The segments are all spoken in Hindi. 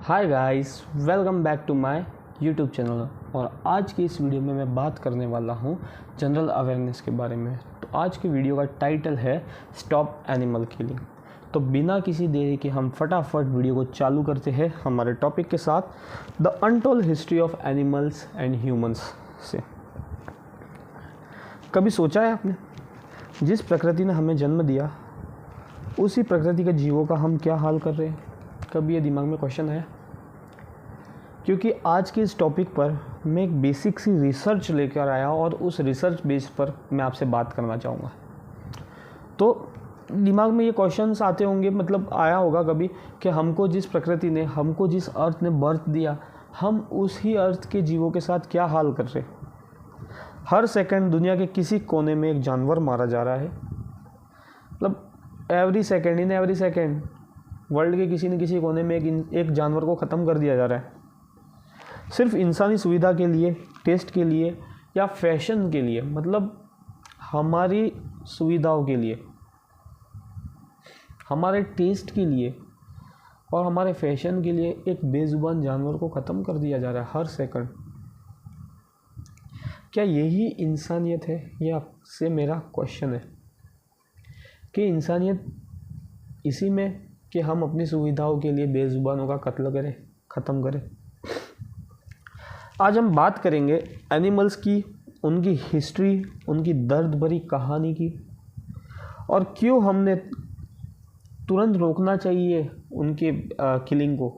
Hi guys, welcome back to my YouTube channel. और आज की इस वीडियो में मैं बात करने वाला हूँ जनरल अवेयरनेस के बारे में। तो आज की वीडियो का टाइटल है स्टॉप एनिमल किलिंग। तो बिना किसी देरी के हम फटाफट वीडियो को चालू करते हैं हमारे टॉपिक के साथ, the untold history of animals and humans से। कभी सोचा है आपने, जिस प्रकृति ने हमें जन्म दिया उसी प्रकृति के जीवों का हम क्या हाल कर रहे हैं? कभी ये दिमाग में क्वेश्चन है? क्योंकि आज के इस टॉपिक पर मैं एक बेसिक सी रिसर्च लेकर आया और उस रिसर्च बेस पर मैं आपसे बात करना चाहूँगा। तो दिमाग में ये क्वेश्चंस आते होंगे, मतलब आया होगा कभी, कि हमको जिस प्रकृति ने, हमको जिस अर्थ ने बर्थ दिया, हम उसी अर्थ के जीवों के साथ क्या हाल कर रहे। हर सेकंड दुनिया के किसी कोने में एक जानवर मारा जा रहा है। मतलब एवरी सेकंड वर्ल्ड के किसी न किसी कोने में एक जानवर को ख़त्म कर दिया जा रहा है, सिर्फ इंसानी सुविधा के लिए, टेस्ट के लिए या फैशन के लिए। मतलब हमारी सुविधाओं के लिए, हमारे टेस्ट के लिए और हमारे फैशन के लिए एक बेजुबान जानवर को ख़त्म कर दिया जा रहा है हर सेकंड। क्या यही इंसानियत है? ये आपसे मेरा क्वेश्चन है कि इंसानियत इसी में कि हम अपनी सुविधाओं के लिए बेजुबानों का कत्ल करें, ख़त्म करें। आज हम बात करेंगे एनिमल्स की, उनकी हिस्ट्री, उनकी दर्द भरी कहानी की, और क्यों हमने तुरंत रोकना चाहिए उनके किलिंग को,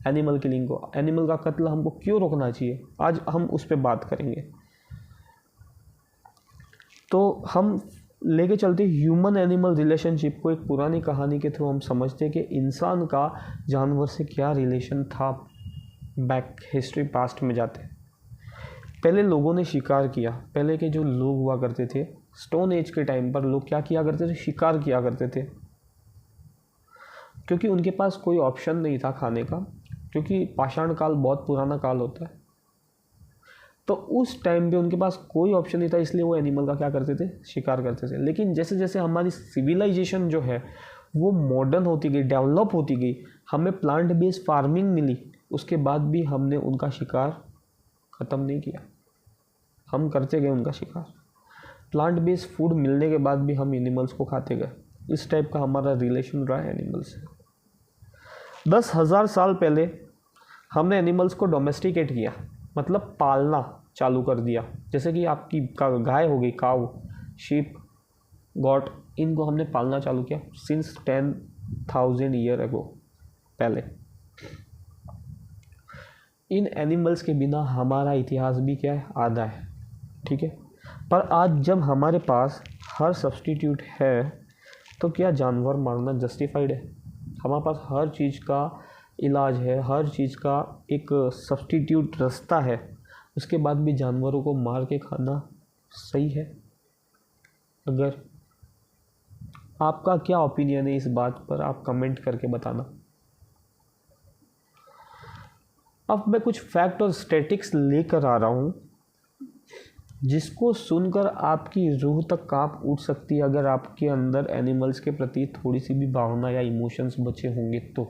एनिमल किलिंग को, एनिमल का कत्ल हमको क्यों रोकना चाहिए। आज हम उस पर बात करेंगे। तो हम लेके चलते ह्यूमन एनिमल रिलेशनशिप को। एक पुरानी कहानी के थ्रू हम समझते कि इंसान का जानवर से क्या रिलेशन था। बैक हिस्ट्री, पास्ट में जाते हैं। पहले लोगों ने शिकार किया। पहले के जो लोग हुआ करते थे, स्टोन एज के टाइम पर लोग क्या किया करते थे? शिकार किया करते थे, क्योंकि उनके पास कोई ऑप्शन नहीं था खाने का, क्योंकि पाषाण काल बहुत पुराना काल होता है। तो उस टाइम पे उनके पास कोई ऑप्शन नहीं था, इसलिए वो एनिमल का क्या करते थे? शिकार करते थे। लेकिन जैसे जैसे हमारी सिविलाइजेशन जो है वो मॉडर्न होती गई, डेवलप होती गई, हमें प्लांट बेस्ड फार्मिंग मिली, उसके बाद भी हमने उनका शिकार ख़त्म नहीं किया। हम करते गए उनका शिकार। प्लांट बेस्ड फूड मिलने के बाद भी हम एनिमल्स को खाते गए। इस टाइप का हमारा रिलेशन रहा है एनिमल्स से। 10,000 साल पहले हमने एनिमल्स को डोमेस्टिकेट किया, मतलब पालना चालू कर दिया। जैसे कि आपकी गाय हो गई, काऊ, शीप, गॉट, इनको हमने पालना चालू किया सिंस 10,000 ईयर अगो पहले। इन एनिमल्स के बिना हमारा इतिहास भी क्या है? आधा है, ठीक है। पर आज जब हमारे पास हर सब्स्टिट्यूट है, तो क्या जानवर मारना जस्टिफाइड है? हमारे पास हर चीज़ का इलाज है, हर चीज़ का एक सब्स्टिट्यूट रास्ता है, उसके बाद भी जानवरों को मार के खाना सही है? अगर आपका क्या ओपिनियन है इस बात पर, आप कमेंट करके बताना। अब मैं कुछ फैक्ट और स्टैटिक्स लेकर आ रहा हूँ, जिसको सुनकर आपकी रूह तक कांप उठ सकती है, अगर आपके अंदर एनिमल्स के प्रति थोड़ी सी भी भावना या इमोशंस बचे होंगे तो।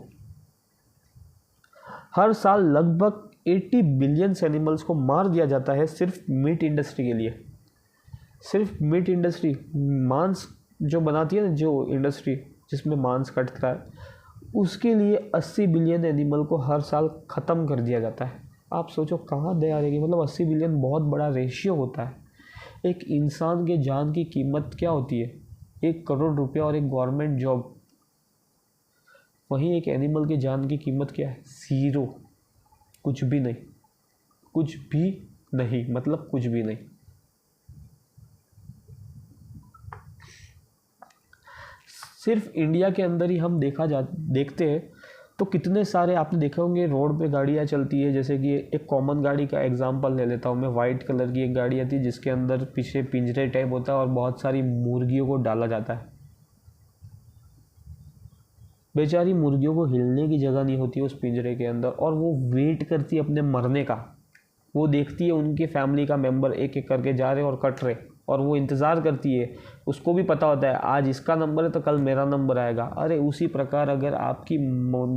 हर साल लगभग 80 बिलियन एनिमल्स को मार दिया जाता है सिर्फ मीट इंडस्ट्री के लिए। सिर्फ मीट इंडस्ट्री, मांस जो बनाती है ना, जो इंडस्ट्री जिसमें मांस कटता है, उसके लिए 80 बिलियन एनिमल को हर साल ख़त्म कर दिया जाता है। आप सोचो कहाँ दया रहेगी। मतलब 80 बिलियन बहुत बड़ा रेशियो होता है। एक इंसान के जान की कीमत क्या होती है? 1 करोड़ रुपया और एक गवर्नमेंट जॉब। वहीं एक एनिमल की जान की कीमत क्या है? 0, कुछ भी नहीं, कुछ भी नहीं, मतलब कुछ भी नहीं। सिर्फ इंडिया के अंदर ही हम देखते हैं तो कितने सारे आपने देखे होंगे रोड पे गाड़ियाँ चलती है। जैसे कि एक कॉमन गाड़ी का एग्जांपल ले लेता हूँ मैं। वाइट कलर की एक गाड़ी आती है जिसके अंदर पीछे पिंजरे टाइप होता है और बहुत सारी मुर्गियों को डाला जाता है। बेचारी मुर्गियों को हिलने की जगह नहीं होती उस पिंजरे के अंदर, और वो वेट करती है अपने मरने का। वो देखती है उनके फैमिली का मेंबर एक एक करके जा रहे और कट रहे, और वो इंतज़ार करती है, उसको भी पता होता है आज इसका नंबर है तो कल मेरा नंबर आएगा। अरे उसी प्रकार अगर आपकी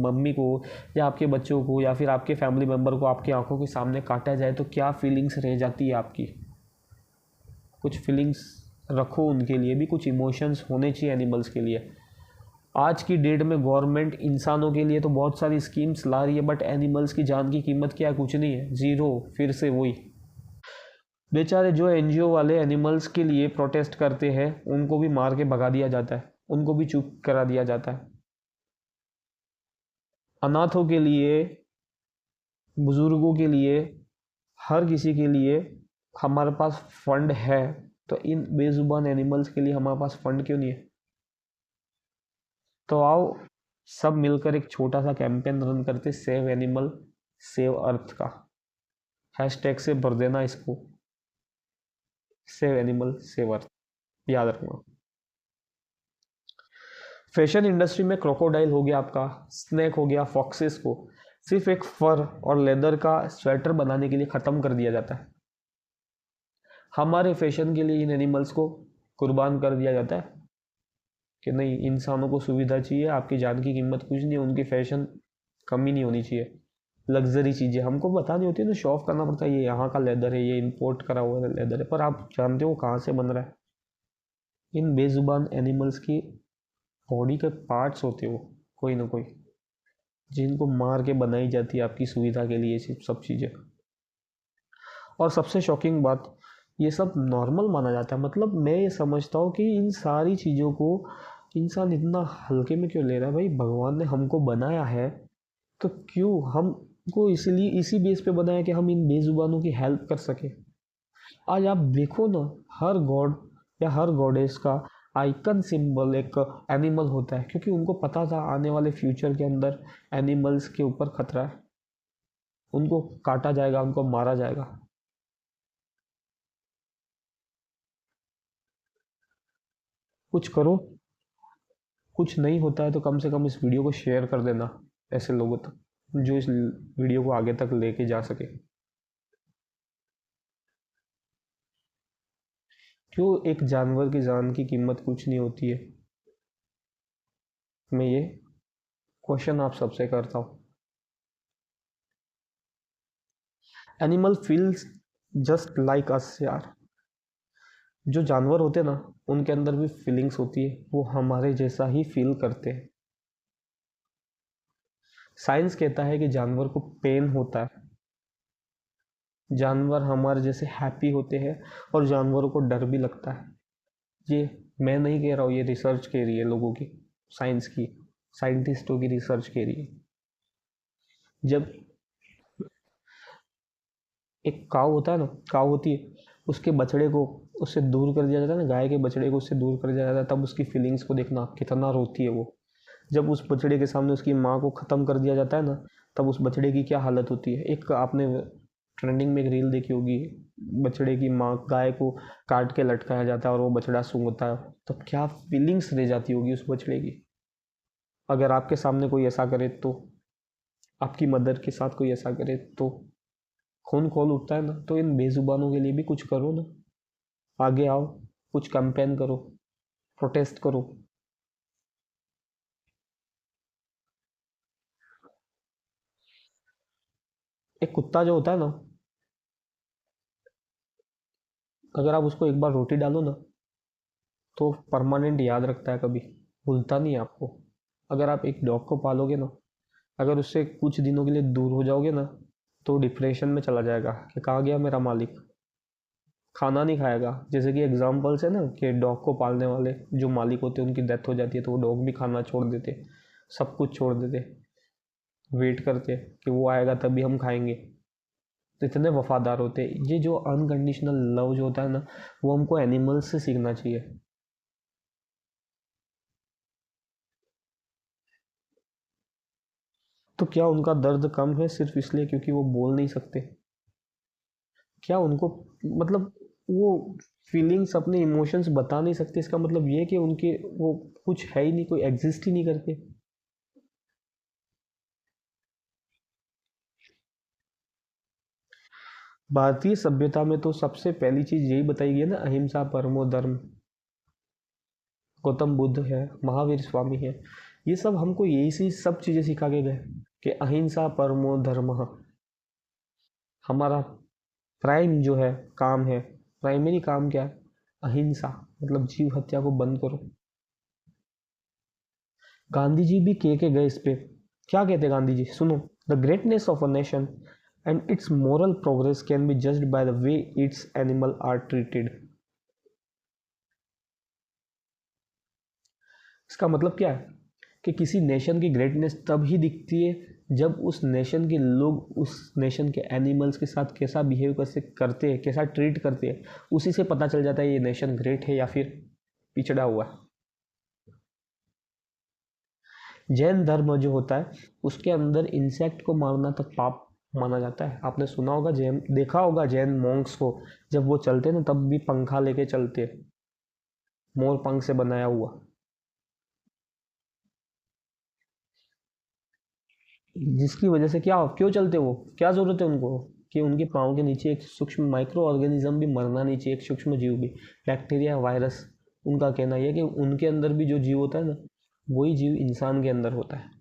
मम्मी को या आपके बच्चों को या फिर आपके फैमिली मेम्बर को आपकी आंखों के सामने काटा जाए तो क्या फीलिंग्स रह जाती है आपकी। कुछ फीलिंग्स रखो, उनके लिए भी कुछ इमोशंस होने चाहिए एनिमल्स के लिए। आज की डेट में गवर्नमेंट इंसानों के लिए तो बहुत सारी स्कीम्स ला रही है, बट एनिमल्स की जान की कीमत क्या है, कुछ नहीं है, ज़ीरो। फिर से वही बेचारे जो एनजीओ वाले एनिमल्स के लिए प्रोटेस्ट करते हैं उनको भी मार के भगा दिया जाता है, उनको भी चुप करा दिया जाता है। अनाथों के लिए, बुजुर्गों के लिए, हर किसी के लिए हमारे पास फंड है, तो इन बेजुबान एनिमल्स के लिए हमारे पास फंड क्यों नहीं है। तो आओ सब मिलकर एक छोटा सा कैंपेन रन करते, सेव एनिमल सेव अर्थ का। हैशटैग से भर देना इसको, सेव एनिमल सेव अर्थ, याद रखना। फैशन इंडस्ट्री में क्रोकोडाइल हो गया, आपका स्नेक हो गया, फॉक्सेस को सिर्फ एक फर और लेदर का स्वेटर बनाने के लिए ख़त्म कर दिया जाता है। हमारे फैशन के लिए इन एनिमल्स को कुर्बान कर दिया जाता है कि नहीं, इंसानों को सुविधा चाहिए, आपकी जान की कीमत कुछ नहीं, उनकी फैशन कमी नहीं होनी चाहिए। लग्जरी चीज़ें हमको बतानी होती है, तो शो ऑफ करना पड़ता है, ये यहाँ का लेदर है, ये इंपोर्ट करा हुआ लेदर है, पर आप जानते हो कहाँ से बन रहा है। इन बेजुबान एनिमल्स की बॉडी के पार्ट्स होते हो कोई ना कोई, जिनको मार के बनाई जाती है आपकी सुविधा के लिए सब चीज़ें। और सबसे शॉकिंग बात, ये सब नॉर्मल माना जाता है। मतलब मैं ये समझता हूँ कि इन सारी चीज़ों को इंसान इतना हल्के में क्यों ले रहा है। भाई भगवान ने हमको बनाया है तो क्यों हमको इसलिए इसी बेस पे बनाया कि हम इन बेजुबानों की हेल्प कर सके। आज आप देखो ना, हर गॉड या हर गॉडेस का आइकन सिंबल एक एनिमल होता है, क्योंकि उनको पता था आने वाले फ्यूचर के अंदर एनिमल्स के ऊपर खतरा है, उनको काटा जाएगा, उनको मारा जाएगा। कुछ करो, कुछ नहीं होता है तो कम से कम इस वीडियो को शेयर कर देना ऐसे लोगों तक जो इस वीडियो को आगे तक लेके जा सके। क्यों एक जानवर की जान की कीमत कुछ नहीं होती है, मैं ये क्वेश्चन आप सबसे करता हूँ। Animal feels just like us यार। जो जानवर होते हैं ना, उनके अंदर भी फीलिंग्स होती है, वो हमारे जैसा ही फील करते हैं। साइंस कहता है कि जानवर को पेन होता है, जानवर हमारे जैसे हैप्पी होते हैं, और जानवरों को डर भी लगता है। ये मैं नहीं कह रहा हूँ, ये रिसर्च कह रही है लोगों की, साइंस की, साइंटिस्टों की रिसर्च कह रही है। जब एक काव होता है ना, काव होती है, उसके बछड़े को उससे दूर कर दिया जाता है ना, गाय के बछड़े को उससे दूर कर दिया जाता है, तब उसकी फीलिंग्स को देखना कितना रोती है वो। जब उस बछड़े के सामने उसकी माँ को ख़त्म कर दिया जाता है ना, तब उस बछड़े की क्या हालत होती है। एक आपने ट्रेंडिंग में एक रील देखी होगी, बछड़े की माँ, गाय को काट के लटकाया जाता है और वो बछड़ा सूंघता है, तो क्या फीलिंग्स रह जाती होगी उस बछड़े की। अगर आपके सामने कोई ऐसा करे तो, आपकी मदर के साथ कोई ऐसा करे तो खून खोल उठता है ना। तो इन बेजुबानों के लिए भी कुछ करो ना, आगे आओ, कुछ कैंपेन करो, प्रोटेस्ट करो। एक कुत्ता जो होता है ना, अगर आप उसको एक बार रोटी डालो ना तो परमानेंट याद रखता है, कभी भूलता नहीं है आपको। अगर आप एक डॉग को पालोगे ना, अगर उससे कुछ दिनों के लिए दूर हो जाओगे ना, तो डिप्रेशन में चला जाएगा कि कहाँ गया मेरा मालिक, खाना नहीं खाएगा। जैसे कि एग्जाम्पल्स है ना कि डॉग को पालने वाले जो मालिक होते हैं उनकी डेथ हो जाती है, तो वो डॉग भी खाना छोड़ देते, सब कुछ छोड़ देते, वेट करते कि वो आएगा तभी हम खाएंगे। तो इतने वफादार होते हैं। ये जो अनकंडीशनल लव जो होता है ना, वो हमको एनिमल्स से सीखना चाहिए। तो क्या उनका दर्द कम है सिर्फ इसलिए क्योंकि वो बोल नहीं सकते? क्या उनको, मतलब वो फीलिंग्स, अपने इमोशंस बता नहीं सकते, इसका मतलब ये कि उनके वो कुछ है ही नहीं, कोई एग्जिस्ट ही नहीं करते? भारतीय सभ्यता में तो सबसे पहली चीज यही बताई गई है ना, अहिंसा परमो धर्म। गौतम बुद्ध है, महावीर स्वामी है, ये सब हमको यही सी सब चीजें सिखा के गए कि अहिंसा परमो धर्म। हमारा प्राइम जो है काम है, प्राइमरी काम क्या है? अहिंसा, मतलब जीव हत्या को बंद करो। गांधी जी भी कह के गए इस पे। क्या कहते गांधी जी, सुनो। The greatness of a nation and its moral progress can be judged by the way its animal are treated. इसका मतलब क्या है कि किसी नेशन की ग्रेटनेस तब ही दिखती है जब उस नेशन के लोग उस नेशन के एनिमल्स के साथ कैसा बिहेव कैसे करते हैं, कैसा ट्रीट करते हैं, उसी से पता चल जाता है ये नेशन ग्रेट है या फिर पिछड़ा हुआ है। जैन धर्म जो होता है उसके अंदर इंसेक्ट को मारना तक पाप माना जाता है। आपने सुना होगा, जैन देखा होगा जैन मॉन्क्स को, जब वो चलते ना तब भी पंखा लेके चलते हैं, मोर पंख से बनाया हुआ। जिसकी वजह से क्या, क्यों चलते वो, क्या जरूरत है उनको कि उनके पाँव के नीचे एक सूक्ष्म माइक्रो ऑर्गेनिज्म भी मरना नहीं चाहिए, एक सूक्ष्म जीव भी, बैक्टीरिया वायरस। उनका कहना यह है कि उनके अंदर भी जो जीव होता है ना, वही जीव इंसान के अंदर होता है।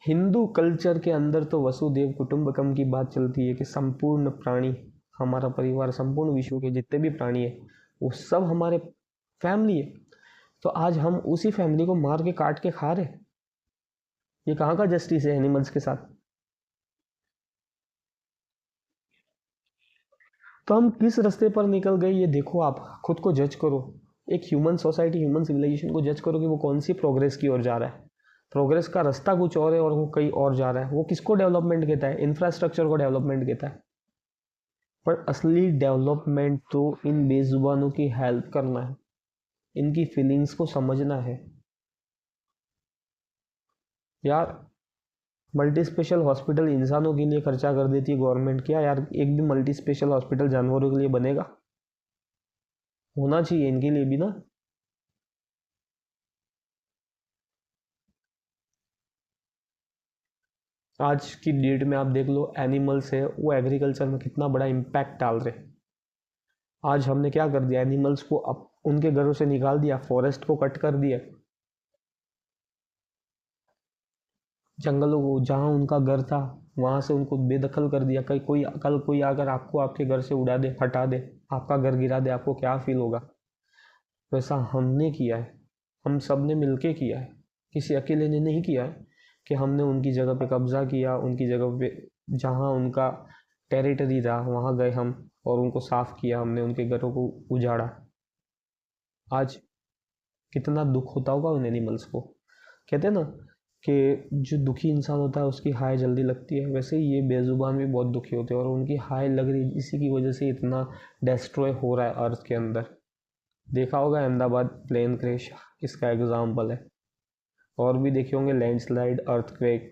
हिंदू कल्चर के अंदर तो वसुदेव कुटुंबकम की बात चलती है कि संपूर्ण प्राणी हमारा परिवार, संपूर्ण विश्व के जितने भी प्राणी है वो सब हमारे फैमिली है। तो आज हम उसी फैमिली को मार के काट के खा रहे हैं। ये कहाँ का जस्टिस है एनिमल्स के साथ? तो हम किस रास्ते पर निकल गए ये देखो, आप खुद को जज करो। एक ह्यूमन सोसाइटी, ह्यूमन सिविलाइजेशन को जज करो कि वो कौन सी प्रोग्रेस की ओर जा रहा है। प्रोग्रेस का रास्ता कुछ और है और वो कहीं और जा रहा है। वो किसको डेवलपमेंट कहता है? इंफ्रास्ट्रक्चर को डेवलपमेंट कहता है। पर असली डेवलपमेंट तो इन बेजुबानों की हेल्प करना है, इनकी फीलिंग्स को समझना है। यार, मल्टी स्पेशल हॉस्पिटल इंसानों के लिए खर्चा कर देती है गवर्नमेंट, क्या यार एक भी मल्टी स्पेशल हॉस्पिटल जानवरों के लिए बनेगा? होना चाहिए इनके लिए भी ना। आज की डेट में आप देख लो, एनिमल्स है वो एग्रीकल्चर में कितना बड़ा इम्पैक्ट डाल रहे हैं। आज हमने क्या कर दिया, एनिमल्स को अब उनके घरों से निकाल दिया, फॉरेस्ट को कट कर दिया, जंगलों को, जहाँ उनका घर था वहाँ से उनको बेदखल कर दिया। कहीं कोई कल कोई अगर आपको आपके घर से उड़ा दे, हटा दे, आपका घर गिरा दे, आपको क्या फील होगा? वैसा हमने किया है, हम सब ने मिलके किया है, किसी अकेले ने नहीं किया है कि हमने उनकी जगह पे कब्जा किया, उनकी जगह पे जहाँ उनका टेरिटरी था वहाँ गए हम और उनको साफ किया, हमने उनके घरों को उजाड़ा। आज कितना दुख होता होगा उन एनिमल्स को। कहते हैं ना कि जो दुखी इंसान होता है उसकी हाय जल्दी लगती है, वैसे ही ये बेजुबान भी बहुत दुखी होते हैं और उनकी हाय लग रही, इसी की वजह से इतना डिस्ट्रॉय हो रहा है अर्थ के अंदर। देखा होगा अहमदाबाद प्लेन क्रैश इसका एग्जाम्पल है, और भी देखे होंगे लैंडस्लाइड, अर्थक्वेक,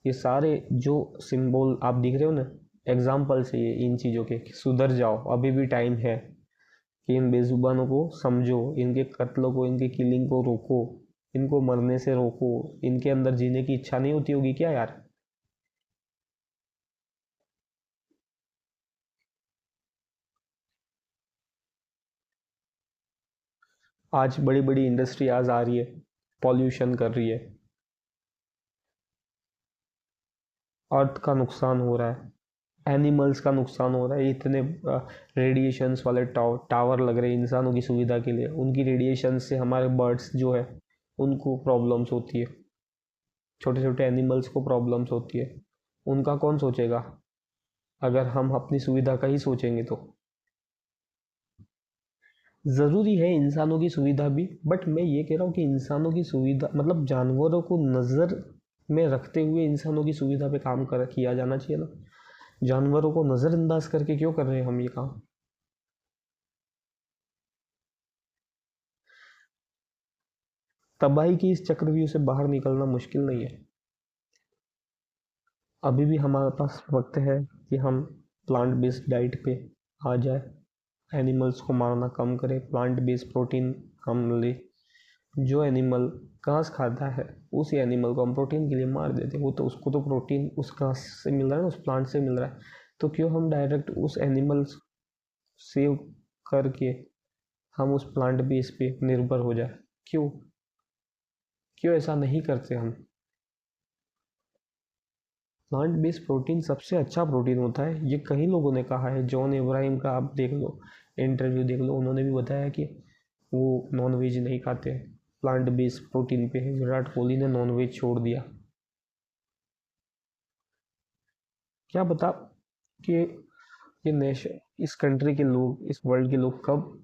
ये सारे जो सिंबल आप दिख रहे हो ना, एग्जाम्पल से ये इन चीज़ों के। सुधर जाओ, अभी भी टाइम है कि इन बेजुबानों को समझो, इनके कत्लों को, इनके किलिंग को रोको, इनको मरने से रोको। इनके अंदर जीने की इच्छा नहीं होती होगी क्या यार? आज बड़ी बड़ी इंडस्ट्री आज आ रही है, पॉल्यूशन कर रही है, अर्थ का नुकसान हो रहा है, एनिमल्स का नुकसान हो रहा है। इतने रेडिएशंस वाले टावर लग रहे हैं इंसानों की सुविधा के लिए, उनकी रेडिएशन से हमारे बर्ड्स जो है उनको प्रॉब्लम्स होती है, छोटे छोटे एनिमल्स को प्रॉब्लम्स होती है। उनका कौन सोचेगा अगर हम अपनी सुविधा का ही सोचेंगे तो? ज़रूरी है इंसानों की सुविधा भी, बट मैं ये कह रहा हूँ कि इंसानों की सुविधा मतलब जानवरों को नज़र में रखते हुए इंसानों की सुविधा पे काम कर किया जाना चाहिए ना। जानवरों को नज़रअंदाज करके क्यों कर रहे हैं हम ये काम? तबाही की इस चक्रव्यूह से बाहर निकलना मुश्किल नहीं है। अभी भी हमारे पास वक्त है कि हम प्लांट बेस्ड डाइट पे आ जाए, एनिमल्स को मारना कम करें, प्लांट बेस्ड प्रोटीन हम ले। जो एनिमल घास खाता है, उसी एनिमल को हम प्रोटीन के लिए मार देते हैं। वो तो उसको तो प्रोटीन उस घास से मिल रहा है ना, उस प्लांट से मिल रहा है, तो क्यों हम डायरेक्ट उस एनिमल सेव करके हम उस प्लांट बेस पे निर्भर हो जाए? क्यों क्यों ऐसा नहीं करते हम? प्लांट बेस्ड प्रोटीन सबसे अच्छा प्रोटीन होता है, ये कई लोगों ने कहा है। जॉन इब्राहिम का आप देख लो, इंटरव्यू देख लो, उन्होंने भी बताया कि वो नॉन वेज नहीं खाते, प्लांट बेस्ड प्रोटीन पे है। विराट कोहली ने नॉन वेज छोड़ दिया। क्या बता कि ये नेशन, इस कंट्री के लोग, इस वर्ल्ड के लोग कब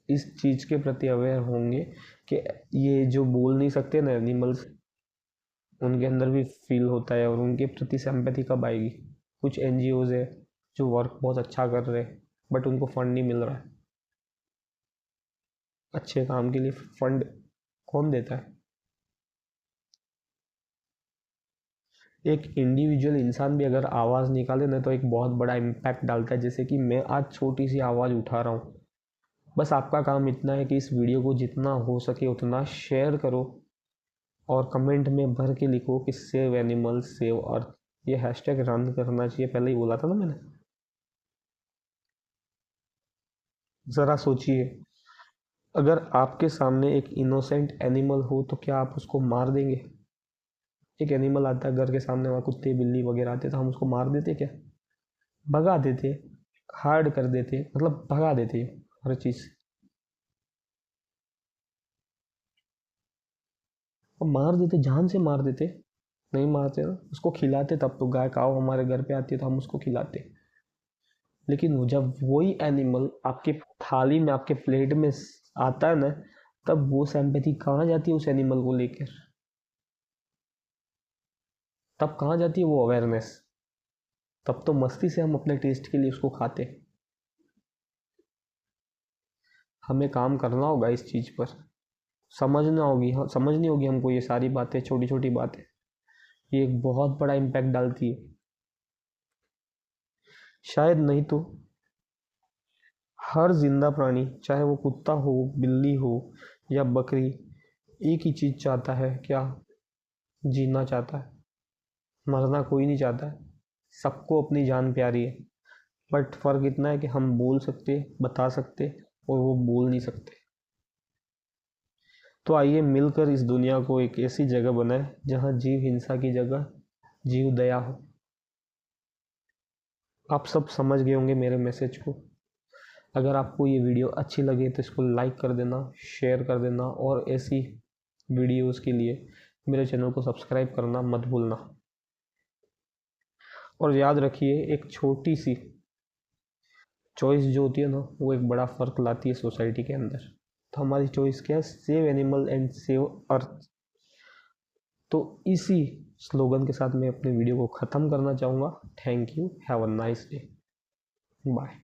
इस चीज़ के प्रति अवेयर होंगे कि ये जो बोल नहीं सकते ना एनिमल्स, उनके अंदर भी फील होता है, और उनके प्रति सिंपैथी कब आएगी? कुछ एनजीओज है जो वर्क बहुत अच्छा कर रहे हैं, बट उनको फंड नहीं मिल रहा है। अच्छे काम के लिए फंड कौन देता है? एक इंडिविजुअल इंसान भी अगर आवाज़ निकाले ना, तो एक बहुत बड़ा इम्पैक्ट डालता है। जैसे कि मैं आज छोटी सी आवाज़ उठा रहा हूँ, बस आपका काम इतना है कि इस वीडियो को जितना हो सके उतना शेयर करो, और कमेंट में भर के लिखो कि सेव एनिमल्स सेव अर्थ। ये हैशटैग रन करना चाहिए, पहले ही बोला था ना मैंने। ज़रा सोचिए, अगर आपके सामने एक इनोसेंट एनिमल हो तो क्या आप उसको मार देंगे? एक एनिमल आता है घर के सामने, वहाँ कुत्ते बिल्ली वगैरह आते, तो हम उसको मार देते क्या? भगा देते, हार्ड कर देते, मतलब भगा देते हर चीज़। और मार देते, जान से मार देते। नहीं मारते ना, उसको खिलाते। तब तो गाय काव हमारे घर पे आती है तो हम उसको खिलाते। लेकिन जब वही एनिमल आपके थाली में, आपके प्लेट में आता है ना, तब वो सिंपैथी कहाँ जाती है उस एनिमल को लेकर? तब कहाँ जाती है वो अवेयरनेस? तब तो मस्ती से हम अपने टेस्ट के लिए उसको खाते। हमें काम करना होगा इस चीज़ पर, समझना होगी, हाँ समझनी होगी हमको ये सारी बातें, छोटी छोटी बातें, ये एक बहुत बड़ा इम्पैक्ट डालती है। शायद नहीं तो हर जिंदा प्राणी, चाहे वो कुत्ता हो, बिल्ली हो या बकरी, एक ही चीज़ चाहता है, क्या? जीना चाहता है। मरना कोई नहीं चाहता है, सबको अपनी जान प्यारी है। बट फ़र्क इतना है कि हम बोल सकते, बता सकते, और वो बोल नहीं सकते। तो आइए मिलकर इस दुनिया को एक ऐसी जगह बनाए जहाँ जीव हिंसा की जगह जीव दया हो। आप सब समझ गए होंगे मेरे मैसेज को। अगर आपको ये वीडियो अच्छी लगे तो इसको लाइक कर देना, शेयर कर देना, और ऐसी वीडियोस के लिए मेरे चैनल को सब्सक्राइब करना मत भूलना। और याद रखिए, एक छोटी सी चॉइस जो होती है ना, वो एक बड़ा फ़र्क लाती है सोसाइटी के अंदर। तो हमारी चॉइस क्या है? Save animal and save earth. तो इसी स्लोगन के साथ मैं अपने वीडियो को ख़त्म करना चाहूँगा। Thank you, have a nice day, bye.